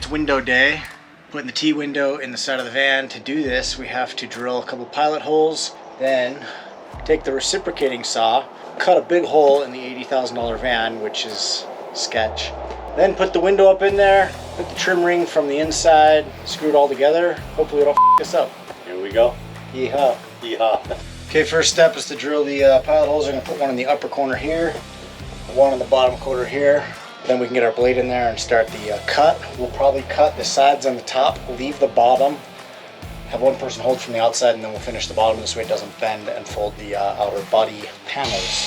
it's window day. Putting the T-window in the side of the van. To do this, we have to drill a couple pilot holes, then take the reciprocating saw, cut a big hole in the $80,000 van, which is sketch. Then put the window up in there, put the trim ring from the inside, screw it all together. Hopefully it'll f us up. Here we go. Yeehaw. Yeehaw. Okay, first step is to drill the pilot holes. I'm gonna put one in the upper corner here, one in the bottom corner here. Then we can get our blade in there and start the cut. We'll probably cut the sides on the top, leave the bottom, have one person hold from the outside, and then we'll finish the bottom this way it doesn't bend, and fold the outer body panels.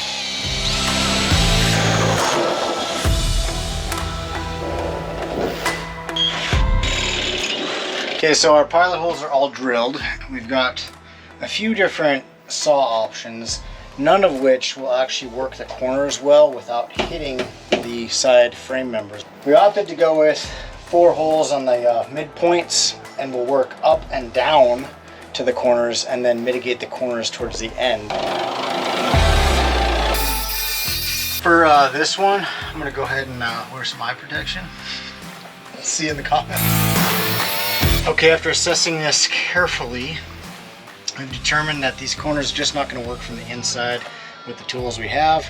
Okay, so our pilot holes are all drilled. We've got a few different saw options, none of which will actually work the corners well without hitting the side frame members. We opted to go with 4 holes on the midpoints, and we'll work up and down to the corners and then mitigate the corners towards the end. For this one, I'm gonna go ahead and wear some eye protection. See you in the comments. Okay, after assessing this carefully, I've determined that these corners are just not going to work from the inside with the tools we have,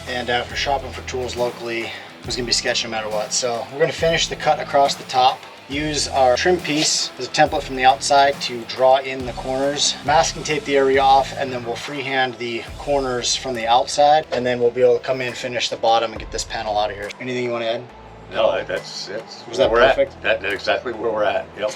and after shopping for tools locally, it was going to be sketchy no matter what. So we're going to finish the cut across the top, use our trim piece as a template from the outside to draw in the corners, masking tape the area off, and then we'll freehand the corners from the outside, and then we'll be able to come in, finish the bottom, and get this panel out of here. Anything you want to add? No, that's Was that perfect? That's exactly where we're at. Yep.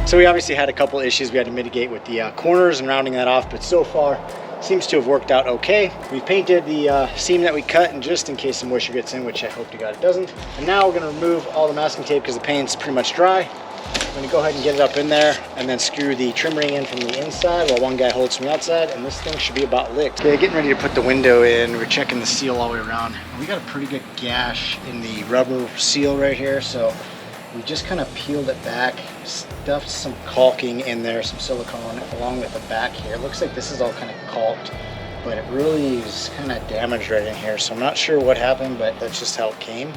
So we obviously had a couple issues we had to mitigate with the corners and rounding that off, but so far seems to have worked out okay. We painted the seam that we cut, and just in case some moisture gets in, which I hope to God it doesn't. And now we're gonna remove all the masking tape because the paint's pretty much dry. I'm gonna go ahead and get it up in there and then screw the trim ring in from the inside while one guy holds from the outside, and this thing should be about licked. Okay, getting ready to put the window in. We're checking the seal all the way around. We got a pretty good gash in the rubber seal right here, so we just kind of peeled it back, stuffed some caulking in there, some silicone along with the back here. It looks like this is all kind of caulked, but it really is kind of damaged right in here. So I'm not sure what happened, but that's just how it came.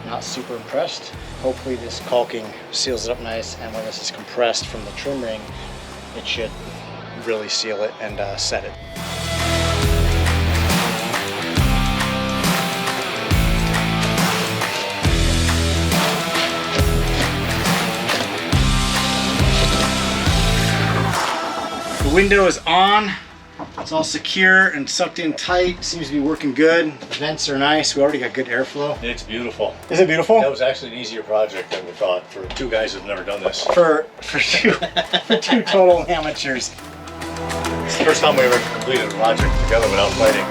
Not super impressed. Hopefully this caulking seals it up nice, and when this is compressed from the trim ring, it should really seal it and set it. The window is on. It's all secure and sucked in tight. Seems to be working good. The vents are nice. We already got good airflow. It's beautiful. Is it beautiful? That was actually an easier project than we thought for 2 guys who've never done this. For two total amateurs. It's the first time we ever completed a project together without fighting.